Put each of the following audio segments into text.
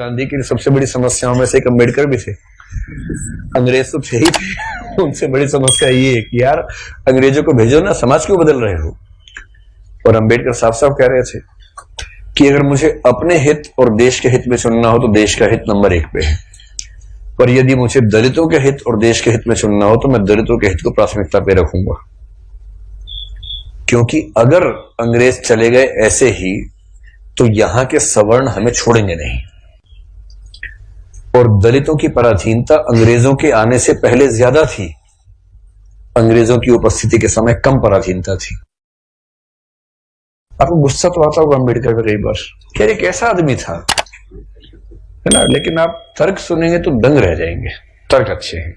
गांधी की सबसे बड़ी समस्याओं में से एक अम्बेडकर भी थे। अंग्रेज तो थे ही थे, उनसे बड़ी समस्या ये है कि यार अंग्रेजों को भेजो ना, समाज क्यों बदल रहे हो। और अम्बेडकर साफ साफ कह रहे थे कि अगर मुझे अपने हित और देश के हित में चुनना हो तो देश का हित नंबर 1 पे है, पर यदि मुझे दलितों के हित और देश के हित में चुनना हो तो मैं दलितों के हित को प्राथमिकता पे रखूंगा, क्योंकि अगर अंग्रेज चले गए ऐसे ही तो यहां के सवर्ण हमें छोड़ेंगे नहीं। और दलितों की पराधीनता अंग्रेजों के आने से पहले ज्यादा थी, अंग्रेजों की उपस्थिति के समय कम पराधीनता थी। आपको गुस्सा तो आता होगा अम्बेडकर का कई बार, क्या ये कैसा आदमी था, है ना, लेकिन आप तर्क सुनेंगे तो दंग रह जाएंगे, तर्क अच्छे हैं।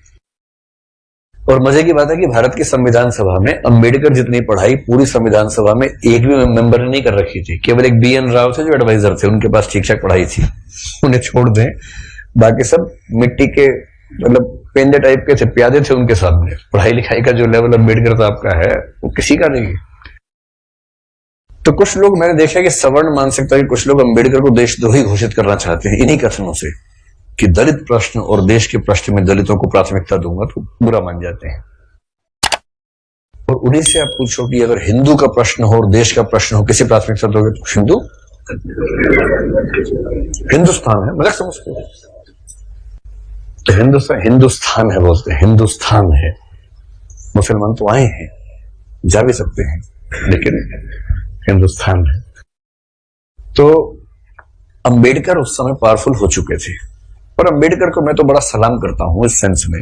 और मजे की बात है कि भारत की संविधान सभा में अम्बेडकर जितनी पढ़ाई पूरी संविधान सभा में एक भी मेंबर ने नहीं कर रखी थी। केवल एक BN राव थे जो एडवाइजर थे, उनके पास ठीक ठाक पढ़ाई थी, उन्हें छोड़ दें, बाकी सब मिट्टी के मतलब पेंदे टाइप के थे, प्यादे थे उनके सामने। पढ़ाई लिखाई का जो लेवल अम्बेडकर साहब का है वो किसी का नहीं है। तो कुछ लोग मैंने देखा कि सवर्ण मानसिकता के कुछ लोग अम्बेडकर को देशद्रोही घोषित करना चाहते हैं इन्हीं कथनों से कि दलित प्रश्न और देश के प्रश्न में दलितों को प्राथमिकता दूंगा तो बुरा मान जाते हैं। और उन्हीं से आप पूछो कि अगर हिंदू का प्रश्न हो और देश का प्रश्न हो, किसी प्राथमिकता दोगे तो हिंदू, हिंदुस्तान है, मजाक समझते हो, हिंदुस्तान है बोलते हैं, हिंदुस्तान है। मुसलमान तो आए हैं, जा भी सकते हैं, लेकिन हिंदुस्तान है। तो अंबेडकर उस समय पावरफुल हो चुके थे। और अंबेडकर को मैं तो बड़ा सलाम करता हूं इस सेंस में,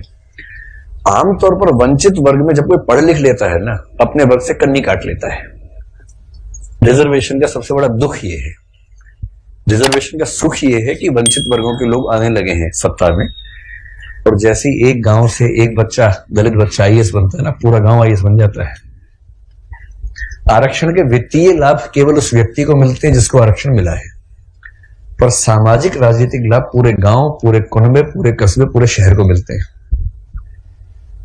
आमतौर पर वंचित वर्ग में जब कोई पढ़ लिख लेता है ना, अपने वर्ग से कन्नी काट लेता है। रिजर्वेशन का सबसे बड़ा दुख ये है, रिजर्वेशन का सुख ये है कि वंचित वर्गों के लोग आने लगे हैं सत्ता में, और जैसे ही एक गांव से एक बच्चा, दलित बच्चा IAS बनता है ना, पूरा गांव IAS बन जाता है। आरक्षण के वित्तीय लाभ केवल उस व्यक्ति को मिलते हैं जिसको आरक्षण मिला है, पर सामाजिक राजनीतिक लाभ पूरे गांव, पूरे कुनबे, पूरे कस्बे, पूरे शहर को मिलते हैं।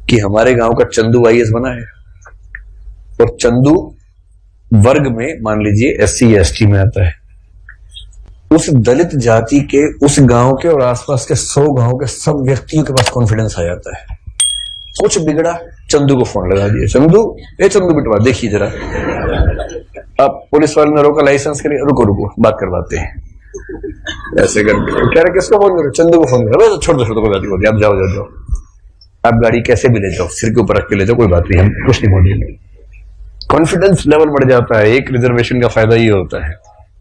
कि हमारे गांव का चंदू IAS बना है, और चंदू वर्ग में मान लीजिए SC या ST में आता है, उस दलित जाति के उस गांव के और आसपास के 100 गांव के सब व्यक्तियों के पास कॉन्फिडेंस आ जाता है। कुछ बिगड़ा, चंदू को फोन लगा दिया, चंदू बिटवा देखिए जरा, अब पुलिस वाले ने रोका, लाइसेंस के लिए, रुको बात करवाते हैं, ऐसे करके कह रहे किसको फोन करो, चंदू को फोन करो, छोड़ दो कोई बात नहीं, आप जाओ, आप गाड़ी कैसे भी ले जाओ, सिर के ऊपर रख के ले जाओ, कोई बात नहीं, हम कुछ नहीं बोलेंगे। कॉन्फिडेंस लेवल बढ़ जाता है। एक रिजर्वेशन का फायदा ये होता है,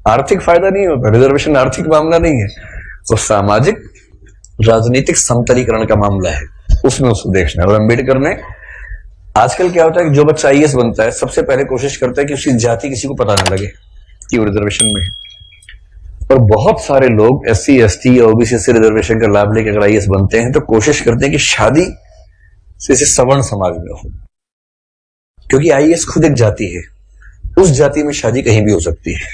आर्थिक फायदा नहीं होता, रिजर्वेशन आर्थिक मामला नहीं है, वो सामाजिक राजनीतिक समतलीकरण का मामला है, उसमें उसको देखना है। और अम्बेडकर ने, आजकल क्या होता है कि जो बच्चा IAS बनता है सबसे पहले कोशिश करता है कि उसकी जाति किसी को पता ना लगे कि वो रिजर्वेशन में है। और बहुत सारे लोग SC ST या OBC से रिजर्वेशन का लाभ लेकर अगर IAS बनते हैं तो कोशिश करते हैं कि शादी से सवर्ण समाज में हो, क्योंकि IAS खुद एक जाति है, उस जाति में शादी कहीं भी हो सकती है,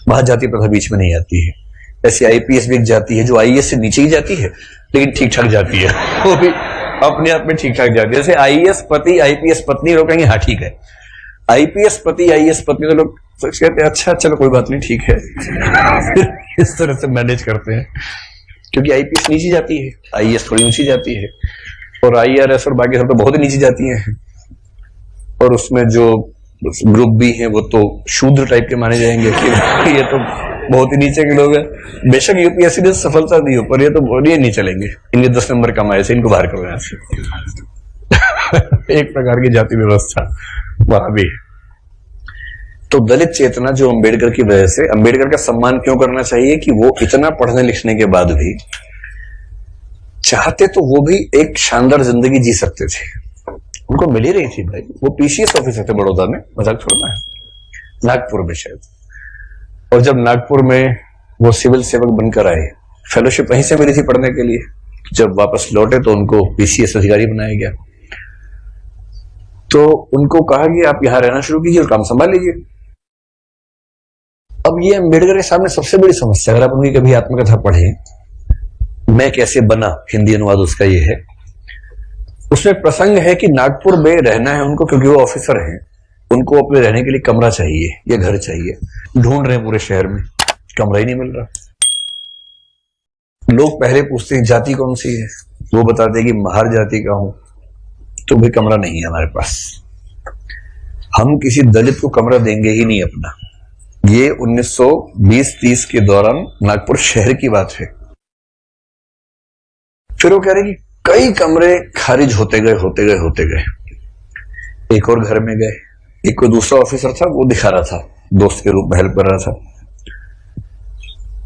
वहां जाति प्रथा बीच में नहीं आती है। ऐसे IPS भी एक जाति है जो IAS से नीचे ही जाती है लेकिन ठीक ठाक जाती है, वो भी अपने आप में ठीक ठाक जाती है। जैसे IAS पति IPS पत्नी, लोग कहेंगे हाँ ठीक है, IPS पति IAS पत्नी, तो लोग कहते हैं अच्छा चलो कोई बात नहीं ठीक है इस तरह से मैनेज करते हैं, क्योंकि IPS नीची जाती है, IAS थोड़ी ऊंची जाती है, और IRS और बाकी सब तो बहुत ही नीची जाती हैं, और उसमें जो ग्रुप भी हैं वो तो शूद्र टाइप के माने जाएंगे कि ये तो बहुत ही नीचे के लोग हैं। बेशक UPSC ने सफलता दी हो, पर ये तो ये नहीं चलेंगे, इनके 10 नंबर कम आए थे, इनको बाहर करो यहाँ से एक प्रकार की जाति व्यवस्था वहां भी। तो दलित चेतना जो अम्बेडकर की वजह से, अम्बेडकर का सम्मान क्यों करना चाहिए कि वो इतना पढ़ने लिखने के बाद भी चाहते तो वो भी एक शानदार जिंदगी जी सकते थे, उनको मिल ही रही थी भाई। वो PCS ऑफिसर थे बड़ौदा में, मजाक छोड़ना है, नागपुर में शायद। और जब नागपुर में वो सिविल सेवक बनकर आए, फेलोशिप वहीं से मिली थी पढ़ने के लिए, जब वापस लौटे तो उनको PCS अधिकारी बनाया गया। तो उनको कहा कि आप यहां रहना शुरू कीजिए और काम संभाल लीजिए। अब ये अम्बेडकर के सामने सबसे बड़ी समस्या, अगर आप उनकी कभी आत्मकथा पढ़े, मैं कैसे बना, हिंदी अनुवाद उसका ये है, उसमें प्रसंग है कि नागपुर में रहना है उनको, क्योंकि वो ऑफिसर हैं, उनको अपने रहने के लिए कमरा चाहिए या घर चाहिए, ढूंढ रहे हैं पूरे शहर में, कमरा ही नहीं मिल रहा। लोग पहले पूछते हैं जाति कौन सी है, वो बताते हैं कि महार जाति का हूं, तो भी कमरा नहीं है हमारे पास। हम किसी दलित को कमरा देंगे ही नहीं अपना। ये 1920-30 के दौरान नागपुर शहर की बात है। फिर वो कह रहे कि कई कमरे खारिज होते गए। एक और घर में गए, एक कोई दूसरा ऑफिसर था, वो दिखा रहा था, दोस्त के रूप में हेल्प कर रहा था।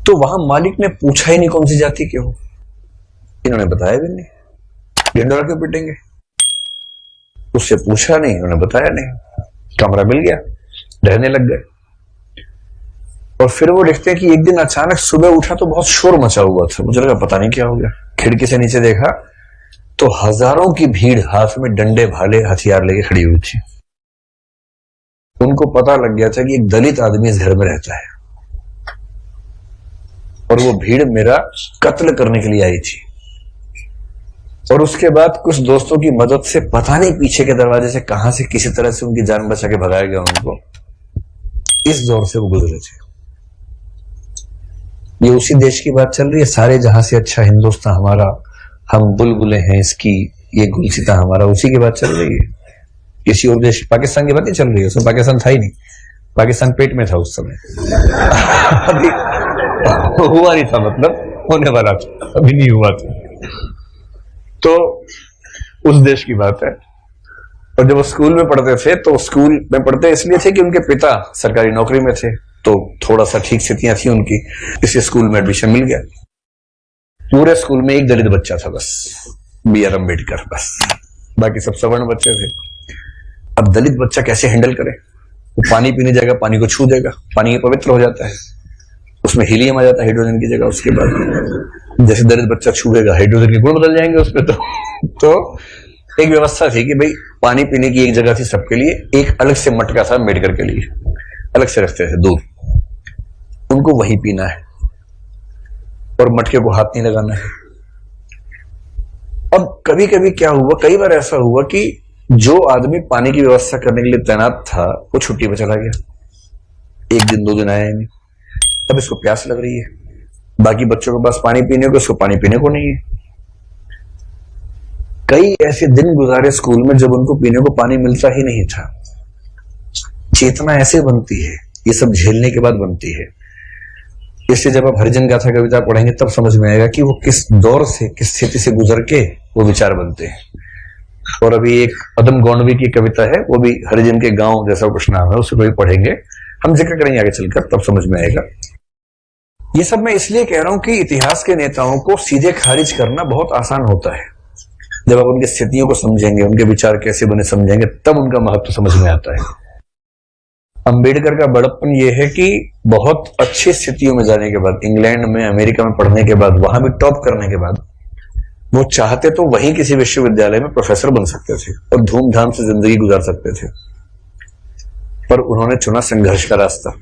तो वहां मालिक ने पूछा ही नहीं कौन सी जाति के हो, इन्होंने बताया भी नहीं, ढिंडोरा क्यों पिटेंगे। उससे पूछा नहीं, उन्होंने बताया नहीं, कमरा मिल गया, रहने लग गए। और फिर वो देखते हैं कि एक दिन अचानक सुबह उठा तो बहुत शोर मचा हुआ था। मुझे लगा पता नहीं क्या हो गया। खिड़की से नीचे देखा तो हजारों की भीड़ हाथ में डंडे भाले हथियार लेके खड़ी हुई थी। उनको पता लग गया था कि एक दलित आदमी इस घर में रहता है और वो भीड़ मेरा कत्ल करने के लिए आई थी। और उसके बाद कुछ दोस्तों की मदद से पता नहीं पीछे के दरवाजे से कहां से किसी तरह से उनकी जान बचा के भगाया गया उनको। इस दौर से वो गुजरे थे। ये उसी देश की बात चल रही है, सारे जहां से अच्छा हिंदुस्तान हमारा, हम बुलबुलें हैं इसकी, ये गुलसिता हमारा, उसी की बात चल रही है। किसी और देश, पाकिस्तान की बात नहीं चल रही है। उसमें पाकिस्तान था ही नहीं, पाकिस्तान पेट में था उस समय। अभी हुआ नहीं था, मतलब होने वाला था, अभी नहीं हुआ था। तो उस देश की बात है। और जब वो स्कूल में पढ़ते थे तो स्कूल में पढ़ते इसलिए थे कि उनके पिता सरकारी नौकरी में थे, तो थोड़ा सा ठीक स्थितियां थी उनकी, इसलिए स्कूल में एडमिशन मिल गया। पूरे स्कूल में एक दलित बच्चा था बस, बी आर अम्बेडकर, बस, बाकी सब सवर्ण बच्चे थे। अब दलित बच्चा कैसे हैंडल करे? वो पानी पीने जाएगा, पानी को छू देगा, पानी पवित्र हो जाता है, उसमें हीलियम आ जाता है हाइड्रोजन की जगह। उसके बाद जैसे दलित बच्चा छूएगा हाइड्रोजन के गुण बदल जाएंगे उसमें। तो एक व्यवस्था थी कि भाई पानी पीने की एक जगह थी सबके लिए, एक अलग से मटका था अम्बेडकर के लिए, अलग से रखते थे दूर, उनको वही पीना है और मटके को हाथ नहीं लगाना है। अब कभी कभी क्या हुआ, कई बार ऐसा हुआ कि जो आदमी पानी की व्यवस्था करने के लिए तैनात था वो छुट्टी पे चला गया, एक दिन 2 दिन आया नहीं। अब इसको प्यास लग रही है, बाकी बच्चों के पास पानी पीने को, इसको पानी पीने को नहीं है। कई ऐसे दिन गुजारे स्कूल में जब उनको पीने को पानी मिलता ही नहीं था। चेतना ऐसे बनती है, ये सब झेलने के बाद बनती है। इसलिए जब आप हरिजन गाथा कविता पढ़ेंगे तब समझ में आएगा कि वो किस दौर से, किस स्थिति से गुजर के वो विचार बनते हैं। और अभी एक अदम गौंडवी की कविता है, वो भी हरिजन के गांव जैसा कुछ नाम है, उसको भी पढ़ेंगे, हम जिक्र करेंगे आगे चलकर, तब समझ में आएगा। ये सब मैं इसलिए कह रहा हूं कि इतिहास के नेताओं को सीधे खारिज करना बहुत आसान होता है। जब आप उनकी स्थितियों को समझेंगे, उनके विचार कैसे बने समझेंगे, तब उनका महत्व समझ में आता है। अंबेडकर का बड़प्पन यह है कि बहुत अच्छी स्थितियों में जाने के बाद, इंग्लैंड में, अमेरिका में पढ़ने के बाद, वहां भी टॉप करने के बाद, वो चाहते तो वहीं किसी विश्वविद्यालय में प्रोफेसर बन सकते थे और धूमधाम से जिंदगी गुजार सकते थे, पर उन्होंने चुना संघर्ष का रास्ता।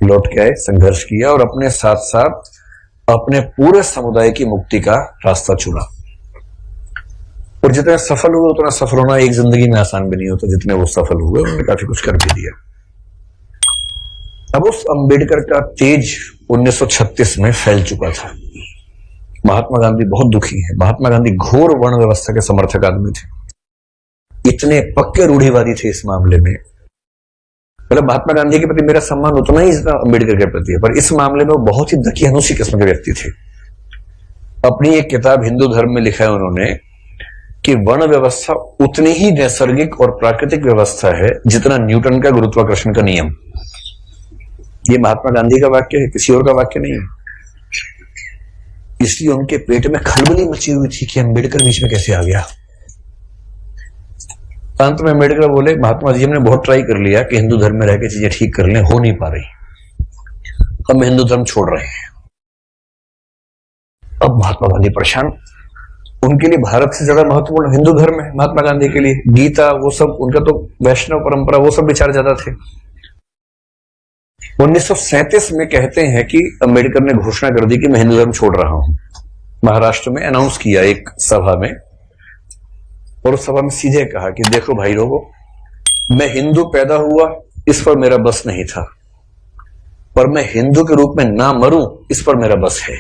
लौट के आए, संघर्ष किया और अपने साथ साथ अपने पूरे समुदाय की मुक्ति का रास्ता चुना। और जितने सफल हुए उतना सफल होना एक जिंदगी में आसान भी नहीं होता। जितने वो सफल हुए उन्होंने काफी कुछ कर भी दिया। अब उस अंबेडकर का तेज 1936 में फैल चुका था। महात्मा गांधी बहुत दुखी है। महात्मा गांधी घोर वर्ण व्यवस्था के समर्थक आदमी थे, इतने पक्के रूढ़िवादी थे इस मामले में। मतलब महात्मा गांधी के प्रति मेरा सम्मान उतना ही जितना अंबेडकर के प्रति है, पर इस मामले में वो बहुत ही दकियानूसी किस्म के व्यक्ति थे। अपनी एक किताब हिंदू धर्म में लिखा है उन्होंने कि वर्ण व्यवस्था उतनी ही नैसर्गिक और प्राकृतिक व्यवस्था है जितना न्यूटन का गुरुत्वाकर्षण का नियम। ये महात्मा गांधी का वाक्य है, किसी और का वाक्य नहीं है। इसलिए उनके पेट में खलबली मची हुई थी कि अंबेडकर बीच में कैसे आ गया। अंत में अंबेडकर बोले, महात्मा जी हमने बहुत ट्राई कर लिया कि हिंदू धर्म में रह के चीजें ठीक कर लें, हो नहीं पा रही, हम हिंदू धर्म छोड़ रहे हैं। अब महात्मा गांधी परेशान। उनके लिए भारत से ज्यादा महत्वपूर्ण हिंदू धर्म है महात्मा गांधी के लिए। गीता, वो सब, उनका तो वैष्णव परंपरा, वो सब विचार ज्यादा थे। 1937 में कहते हैं कि अंबेडकर ने घोषणा कर दी कि मैं हिंदू धर्म छोड़ रहा हूं। महाराष्ट्र में अनाउंस किया एक सभा में, और उस सभा में सीधे कहा कि देखो भाई लोगों, मैं हिंदू पैदा हुआ इस पर मेरा बस नहीं था, पर मैं हिंदू के रूप में ना मरूं इस पर मेरा बस है।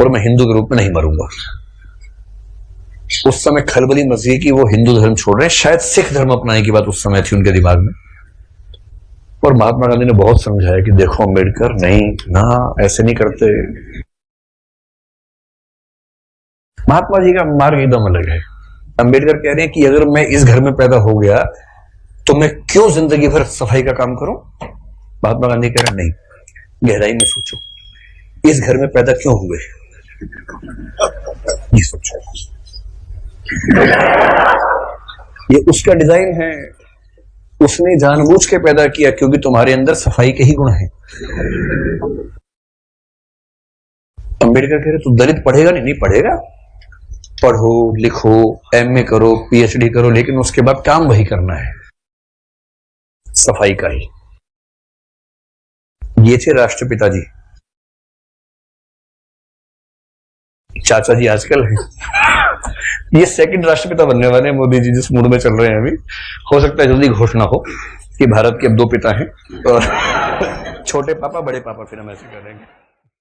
और मैं हिंदू के रूप में नहीं मरूंगा। उस समय खलबली मची कि वो हिंदू धर्म छोड़ रहे हैं, शायद सिख धर्म अपनाने की बात उस समय थी उनके दिमाग में। और महात्मा गांधी ने बहुत समझाया कि देखो अम्बेडकर, नहीं ना, ऐसे नहीं करते। महात्मा जी का मार्ग एकदम अलग है। अम्बेडकर कह रहे हैं कि अगर मैं इस घर में पैदा हो गया तो मैं क्यों जिंदगी भर सफाई का काम करूं। महात्मा गांधी कह रहे हैं नहीं, गहराई में सोचो, इस घर में पैदा क्यों हुए, ये सोचो। ये उसका डिजाइन है, उसने जानबूझ के पैदा किया क्योंकि तुम्हारे अंदर सफाई के ही गुण हैं। अम्बेडकर कह रहे तू दलित पढ़ेगा नहीं, नहीं पढ़ेगा, पढ़ो लिखो, एमए करो, पीएचडी करो, लेकिन उसके बाद काम वही करना है, सफाई का ही। ये थे राष्ट्रपिता जी। चाचा जी आजकल है ये सेकंड राष्ट्रपिता बनने वाले हैं मोदी जी, जिस मूड में चल रहे हैं अभी। हो सकता है जल्दी घोषणा हो कि भारत के अब 2 पिता हैं, और छोटे पापा बड़े पापा, फिर हम ऐसे करेंगे।